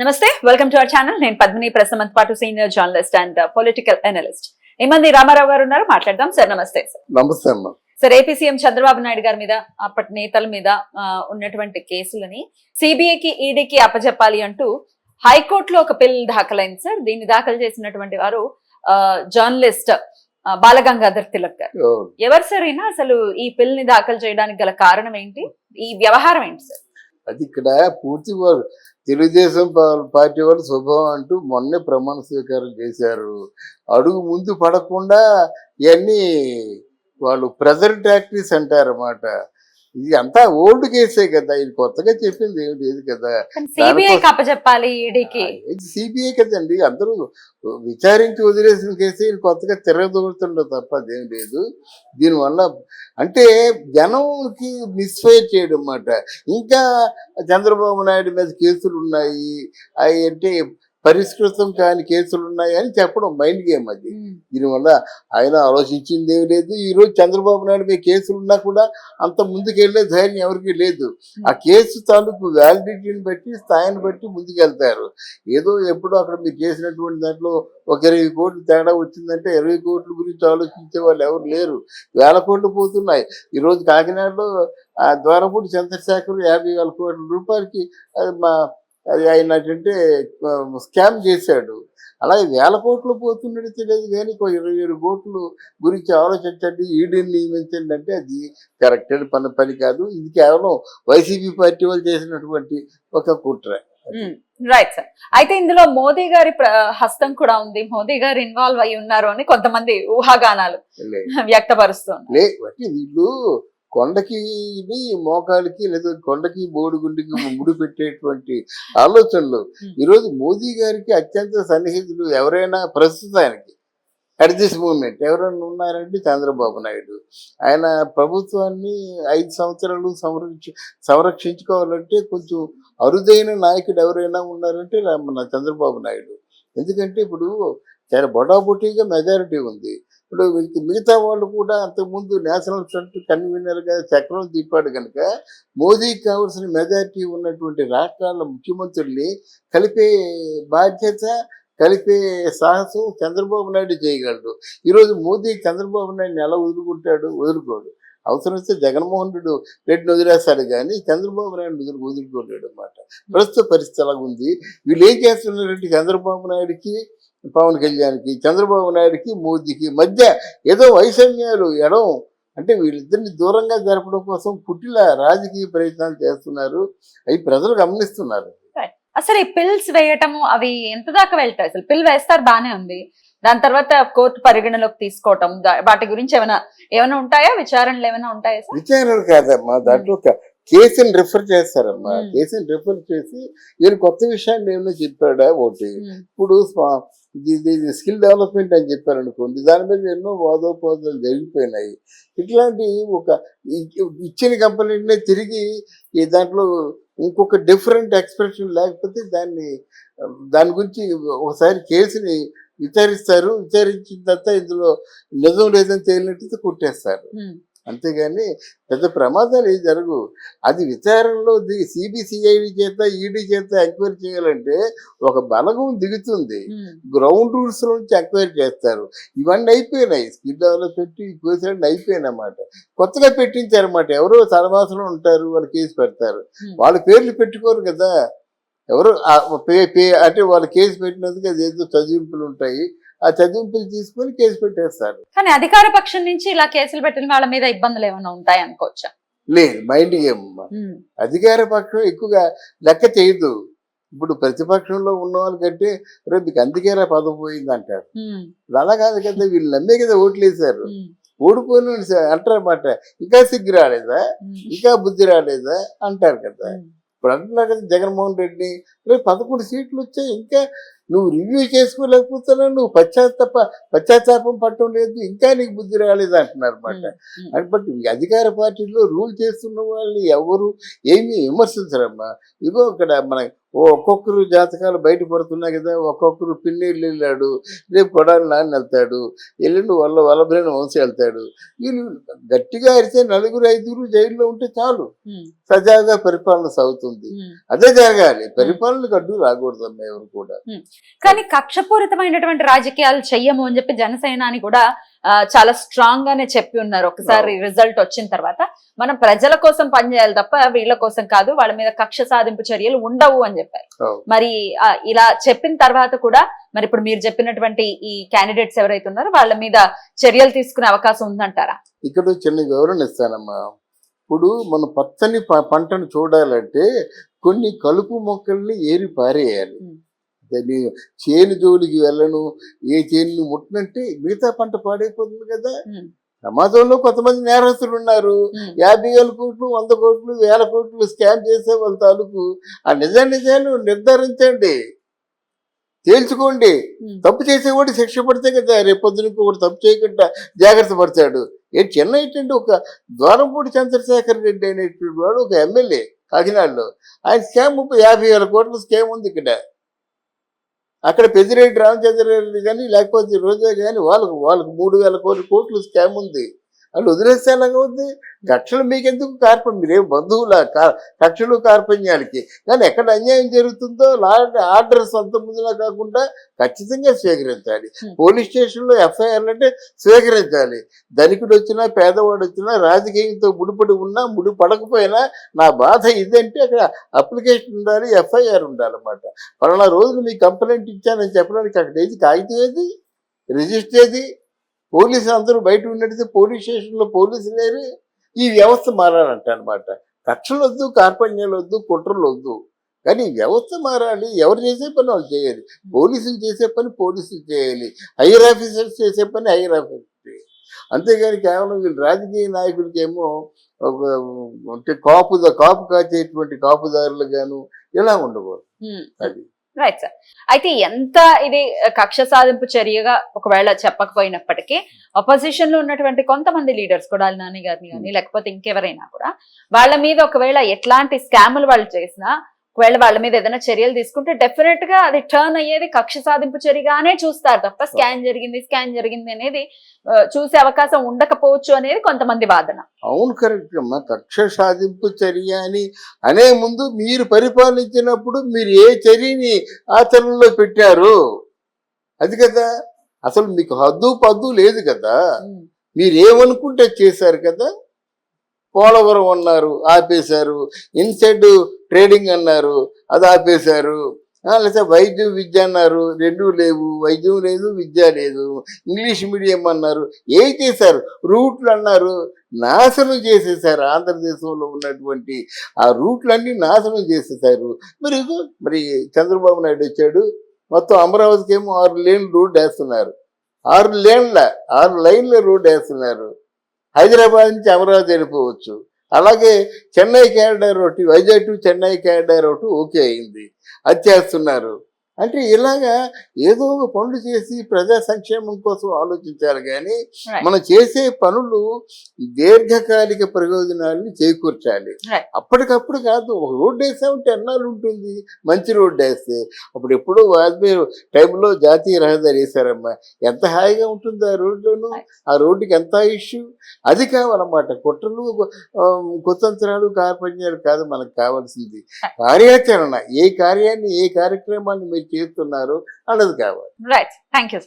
నమస్తే, welcome to our channel. నేను పద్మిని, ప్రస్తుతం పాటు senior journalist and political analyst ఏమంది రామారావు గారు ఉన్నారు. మాట్లాడదాం సార్. నమస్తే సార్. నమస్తే అమ్మా. Sir, AP CM Chandrababu Naidu గారి మీద, అప్పటి నేతల మీద ఉన్నటువంటి కేసులని సిబిఐకి, ఈడీకి అప్పచెప్పాలి అంటూ హైకోర్టులో ఒక బిల్ దాఖలైంది సార్. దీన్ని దాఖలు చేసినటువంటి వారు జర్నలిస్ట్ బాలగంగాధర్ తిలక్ గారు. ఎవరు సార్ అయినా అసలు ఈ బిల్ ని దాఖలు చేయడానికి గల కారణం ఏంటి? ఈ వ్యవహారం ఏంటి సార్? అది ఇక్కడ పూర్తి తెలుగుదేశం పార్టీ వాళ్ళు శుభం అంటూ మొన్నే ప్రమాణ స్వీకారం చేశారు. అడుగు ముందు పడకుండా ఇవన్నీ వాళ్ళు ప్రెజర్ టాక్టిక్స్ అంటారన్నమాట. ఇది అంతా ఓల్డ్ కేసే కదా, ఇది కొత్తగా చెప్పింది ఏమి లేదు కదా. సిబిఐ కదండి, అందరూ విచారించి వదిలేసిన కేసే, ఇది కొత్తగా తిరగదోడుతుండదు తప్ప అదేం లేదు. దీనివల్ల అంటే జనంకి మిస్ఫైర్ చేయడం అన్నమాట. ఇంకా చంద్రబాబు నాయుడు మీద కేసులు ఉన్నాయి, అవి అంటే పరిష్కృతం కాని కేసులు ఉన్నాయి అని చెప్పడం మైండ్ గేమ్ అది. దీనివల్ల ఆయన ఆలోచించింది ఏమి లేదు. ఈరోజు చంద్రబాబు నాయుడు మీద కేసులు ఉన్నా కూడా అంత ముందుకెళ్లే ధైర్యం ఎవరికి లేదు. ఆ కేసు తాలూకు వ్యాలిడిటీని బట్టి, స్థాయిని బట్టి ముందుకెళ్తారు. ఏదో ఎప్పుడో అక్కడ మీరు చేసినటువంటి దాంట్లో ఒక 20 కోట్లు తేడా వచ్చిందంటే 20 కోట్ల గురించి ఆలోచించే వాళ్ళు ఎవరు లేరు. వేల కోట్లు పోతున్నాయి. ఈరోజు కాకినాడలో ద్వారపూడి చంద్రశేఖర్ 50,000 కోట్ల రూపాయలకి అది ఆయనకంటే స్కామ్ చేశాడు. అలాగే వేల కోట్లు పోతున్నట్టు తెలియదు కానీ 27 కోట్లు గురించి ఆలోచించండి, ఈడీని నియమించండి అంటే అది కరెక్టెడ్ పని కాదు. ఇది కేవలం వైసీపీ పార్టీ వాళ్ళు చేసినటువంటి ఒక కుట్ర. Right sir. అయితే ఇందులో మోదీ గారి హస్తం కూడా ఉంది, మోదీ గారు ఇన్వాల్వ్ అయి ఉన్నారు అని కొంతమంది ఊహాగానాలు వ్యక్తపరుస్తున్నారు. వీళ్ళు కొండకి మోకాలికి లేదా కొండకి బోడిగుండికి ముడి పెట్టేటువంటి ఆలోచనలు. ఈరోజు మోదీ గారికి అత్యంత సన్నిహితులు ఎవరైనా ప్రస్తుతానికి అట్ దిస్ మూమెంట్ ఎవరైనా ఉన్నారంటే చంద్రబాబు నాయుడు. ఆయన ప్రభుత్వాన్ని 5 సంవత్సరాలు సంరక్షించుకోవాలంటే కొంచెం అరుదైన నాయకుడు ఎవరైనా ఉన్నారంటే మన చంద్రబాబు నాయుడు. ఎందుకంటే ఇప్పుడు చాలా బొటాబొటీగా మెజారిటీ ఉంది. ఇప్పుడు మిగతా వాళ్ళు కూడా అంతకుముందు నేషనల్ ఫ్రంట్ కన్వీనర్గా చక్రం తిప్పాడు కనుక మోదీకి కావాల్సిన మెజారిటీ ఉన్నటువంటి రాష్ట్రాల ముఖ్యమంత్రుల్ని కలిపే బాధ్యత, కలిపే సాహసం చంద్రబాబు నాయుడు చేయగలడు. ఈరోజు మోదీ చంద్రబాబు నాయుడిని ఎలా వదులుకోడు. అవసరమైతే జగన్మోహన్ రెడ్డిని వదిలేస్తాడు కానీ చంద్రబాబు నాయుడు వదులుకోలేడు అన్నమాట. ప్రస్తుత పరిస్థితి అలాగ ఉంది. వీళ్ళు ఏం చేస్తున్నారంటే చంద్రబాబు నాయుడికి, పవన్ కళ్యాణ్కి, చంద్రబాబు నాయుడికి, మోదీకి మధ్య ఏదో వైషమ్యాలు ఎడం అంటే వీళ్ళిద్దరిని దూరంగా జరపడం కోసం పుట్టిల రాజకీయ ప్రయత్నాలు చేస్తున్నారు. అవి ప్రజలు గమనిస్తున్నారు. అసలు ఈ పిల్స్ వేయటము అవి ఎంత దాకా వెళ్తాయి? అసలు పిల్ వేస్తారు బానే ఉంది, దాని తర్వాత కోర్టు పరిగణలోకి తీసుకోవటం, వాటి గురించి ఏమైనా ఉంటాయా? విచారణలు ఏమైనా ఉంటాయా? విచారణలు కాదమ్మా, దాంట్లో కేసుని రిఫర్ చేస్తారమ్మా. కేసుని రిఫర్ చేసి ఈయన కొత్త విషయాన్ని ఏమైనా చెప్పాడా ఒకటి. ఇప్పుడు స్కిల్ డెవలప్మెంట్ అని చెప్పారనుకోండి, దాని మీద ఎన్నో వాదోపాదాలు జరిగిపోయినాయి. ఇట్లాంటి ఒక ఇచ్చిన కంపెనీనే తిరిగి ఈ దాంట్లో ఇంకొక డిఫరెంట్ ఎక్స్ప్రెషన్ లేకపోతే దాని గురించి ఒకసారి కేసుని విచారిస్తారు. విచారించిన తర్వాత ఇందులో నిజం లేదని తేలినట్టు కొట్టేస్తారు. అంతేగాని పెద్ద ప్రమాదాలు ఏం జరగు. అది విచారణలో సిబిసిఐడి చేత, ఈడీ చేత ఎంక్వైరీ చేయాలంటే ఒక బలగం దిగుతుంది. గ్రౌండ్ రూల్స్ నుంచి ఎంక్వైరీ చేస్తారు. ఇవన్నీ అయిపోయినాయి. స్కిల్ డెవలప్మెంట్ కేసులన్నీ అయిపోయినాయి అన్నమాట. కొత్తగా పెట్టించారన్నమాట. ఎవరో తలవాసలో ఉంటారు, వాళ్ళు కేసు పెడతారు. వాళ్ళ పేర్లు పెట్టుకోరు కదా. ఎవరు అంటే వాళ్ళు కేసు పెట్టినందుకు అది ఏదో చదివింపులు ఉంటాయి. ఆ చదివింపులు తీసుకొని కేసు పెట్టేస్తారు. కానీ అధికార పక్షం నుంచి ఇలా కేసులు పెట్టిన వాళ్ళ మీద ఇబ్బందులు ఏమైనా ఉంటాయి అనుకోవచ్చా? లేదు, మైండ్ గేమ్. అధికార పక్షం ఎక్కువగా లెక్క చేయదు. ఇప్పుడు ప్రతిపక్షంలో ఉన్న వాళ్ళకంటే రేపు మీకు అందుకేలా పదవి పోయింది అంటారు. అలా కాదు కదా, వీళ్ళు నమ్మే కదా ఓట్లు వేశారు. ఓడిపోయిన అంటారన్నమాట. ఇంకా సిగ్గు రాలేదా, ఇంకా బుద్ధి రాలేదా అంటారు కదా. ఇప్పుడు అంటున్నా కదా జగన్మోహన్ రెడ్డి, రేపు 11 సీట్లు వచ్చాయి, ఇంకా నువ్వు రివ్యూ చేసుకోలేకపోతున్నా, నువ్వు పశ్చాత్తాపం పట్టడం లేదు, ఇంకా నీకు బుద్ధి రాలేదు అంటున్నారు అన్నమాట. బట్ అధికార పార్టీలో రూల్ చేస్తున్న వాళ్ళని ఎవరు ఏమీ విమర్శించరమ్మా. ఇదిగో ఇక్కడ మన ఒక్కొక్కరు జాతకాలు బయట పడుతున్నాయి కదా, ఒక్కొక్కరు పిన్నీళ్ళు వెళ్ళాడు, రేపు కొడాలి నాన్న వెళ్తాడు, ఎల్లుండి వల్లభ్రేణ వంశీ వెళ్తాడు. వీళ్ళు గట్టిగా అరిస్తే 4-5 జైల్లో ఉంటే చాలు, సజావుగా పరిపాలన సాగుతుంది. అదే జరగాలి, పరిపాలనకు అడ్డు రాకూడదమ్మా ఎవరు కూడా. కానీ కక్షపూరితమైనటువంటి రాజకీయాలు చెయ్యము అని చెప్పి జనసేనాని కూడా చాలా స్ట్రాంగ్ గానే చెప్పి ఉన్నారు. ఒకసారి రిజల్ట్ వచ్చిన తర్వాత మనం ప్రజల కోసం పనిచేయాలి తప్ప వీళ్ళ కోసం కాదు, వాళ్ళ మీద కక్ష సాధింపు చర్యలు ఉండవు అని చెప్పారు. మరి ఇలా చెప్పిన తర్వాత కూడా మరి ఇప్పుడు మీరు చెప్పినటువంటి ఈ క్యాండిడేట్స్ ఎవరైతే ఉన్నారో వాళ్ళ మీద చర్యలు తీసుకునే అవకాశం ఉందంటారా? ఇక్కడ చిన్న వివరణ ఇస్తానమ్మా. ఇప్పుడు మనం పచ్చని పంటను చూడాలంటే కొన్ని కలుపు మొక్కల్ని ఏరి పారేయాలి. చేను జోలికి వెళ్ళను, ఏ చేను ముట్టనంటే మిగతా పంట పాడైపోతుంది కదా. సమాజంలో కొంతమంది నేరస్తులు ఉన్నారు, 50,000 కోట్లు 100 కోట్లు 1000 కోట్లు స్కామ్ చేసే వాళ్ళ తాలూకు ఆ నిజాలు నిర్ధారించండి, తేల్చుకోండి. తప్పు చేసేవాడు శిక్ష పడితే కదా రేపొద్దున ఇంకొకటి తప్పు చేయకుండా జాగ్రత్త పడతాడు. చిన్న ఏంటంటే ఒక ద్వారంపూడి చంద్రశేఖర్ రెడ్డి అనేటువంటి వాడు ఒక ఎమ్మెల్యే కాకినాడలో, ఆయన స్కామ్ 50,000 కోట్ల స్కామ్ ఉంది ఇక్కడ. అక్కడ పెద్దిరెడ్డి రామచంద్రారెడ్డి కానీ లేకపోతే రోజా కానీ వాళ్ళకు 3,000 కోట్లు స్కామ్ ఉంది. వాళ్ళు వదిలేస్తే ఎలాగ ఉంది? కక్షలు మీకెందుకు కార్పణ్యం? మీరేం బంధువుల కక్షలు కార్పణ్యాలకి. కానీ ఎక్కడ అన్యాయం జరుగుతుందో ఆర్డర్ సొంత ముందులా కాకుండా ఖచ్చితంగా స్వీకరించాలి. పోలీస్ స్టేషన్లో ఎఫ్ఐఆర్లు అంటే స్వీకరించాలి. ధనికుడు వచ్చినా పేదవాడు వచ్చినా రాజకీయంతో ముడిపడి ఉన్నా ముడిపడకపోయినా నా బాధ ఇదంటే అక్కడ అప్లికేషన్ ఉండాలి, ఎఫ్ఐఆర్ ఉండాలన్నమాట. పలానా రోజులు మీ కంప్లైంట్ ఇచ్చానని చెప్పడానికి అక్కడ ఏది కాగితం ఏది, రిజిస్టర్ ఏది? పోలీసులు అందరూ బయట ఉన్నట్టు పోలీస్ స్టేషన్లో పోలీసులు లేరు. ఈ వ్యవస్థ మారాలంట అనమాట. కక్షలు వద్దు, కార్పణ్యాలు వద్దు, కుట్రలు వద్దు, కానీ వ్యవస్థ మారాలి. ఎవరు చేసే పని వాళ్ళు చేయాలి. పోలీసులు చేసే పని పోలీసులు చేయాలి, హైయర్ ఆఫీసర్స్ చేసే పని హైయర్ ఆఫీసర్స్ చేయాలి. అంతేగాని కేవలం వీళ్ళు రాజకీయ నాయకులకేమో అంటే కాపు కాచేటువంటి కాపుదారులు గాను ఇలా ఉండకూడదు. అది రైట్ సార్. అయితే ఎంత ఇది కక్ష సాధింపు చర్యగా ఒకవేళ చెప్పకపోయినప్పటికీ అపోజిషన్ లో ఉన్నటువంటి కొంతమంది లీడర్స్ కొడాలి నాని గారిని కానీ లేకపోతే ఇంకెవరైనా కూడా వాళ్ళ మీద ఒకవేళ ఎట్లాంటి స్కాములు వాళ్ళు చేసినా ఒకవేళ వాళ్ళ మీద ఏదైనా చర్యలు తీసుకుంటే డెఫినెట్ గా అది టర్న్ అయ్యేది కక్ష సాధింపు చర్యగానే చూస్తారు తప్ప స్కాన్ జరిగింది అనేది చూసే అవకాశం ఉండకపోవచ్చు అనేది కొంతమంది వాదన. అవును, కరెక్ట్ అమ్మా. కక్ష సాధింపు చర్య అని అనే ముందు మీరు పరిపాలించినప్పుడు మీరు ఏ చర్యని ఆచరణలో పెట్టారు అది కదా. అసలు మీకు హద్దు పద్దు లేదు కదా, మీరేమనుకుంటే చేశారు కదా. పోలవరం అన్నారు, ఆపేశారు. ఇన్సైడ్ ట్రేడింగ్ అన్నారు, అది ఆపేశారు. లేకపోతే వైద్యం విద్య అన్నారు, రెండూ లేవు. వైద్యం లేదు, విద్య లేదు. ఇంగ్లీష్ మీడియం అన్నారు, ఏం చేశారు? రూట్లు అన్నారు, నాశనం చేసేసారు. ఆంధ్రదేశంలో ఉన్నటువంటి ఆ రూట్లన్నీ నాశనం చేసేసారు. మరి చంద్రబాబు నాయుడు వచ్చాడు, మొత్తం అమరావతికి ఏమో 6 లేన్లు రోడ్డు వేస్తున్నారు. 6 లైన్ల రోడ్డు వేస్తున్నారు. హైదరాబాద్ నుంచి అమరావతి వెళ్ళిపోవచ్చు. అలాగే చెన్నై క్యారిడార్ ఒకటి, వైజాగ్ టు చెన్నై క్యారిడార్ ఒకటి ఓకే అయింది, అది చేస్తున్నారు. అంటే ఇలాగా ఏదో ఒక పనులు చేసి ప్రజా సంక్షేమం కోసం ఆలోచించాలి. కానీ మనం చేసే పనులు దీర్ఘకాలిక ప్రయోజనాలని చేకూర్చాలి. అప్పటికప్పుడు కాదు. ఒక రోడ్డు వేసామంటే ఎన్నాళ్ళు ఉంటుంది? మంచి రోడ్డు వేస్తే అప్పుడు ఎప్పుడో వాజ్పేయి టైంలో జాతీయ రహదారి వేశారమ్మా, ఎంత హాయిగా ఉంటుంది ఆ రోడ్లోను. ఆ రోడ్డుకి ఎంత ఇష్యూ. అది కావాలన్నమాట. కుట్రలు కుతంత్రాలు కార్పణ్యాలు కాదు మనకు కావాల్సింది. కార్యాచరణ. ఏ కార్యాన్ని ఏ కార్యక్రమాన్ని మీరు చేస్తున్నారు అన్నది కావాలి. Right, thank you.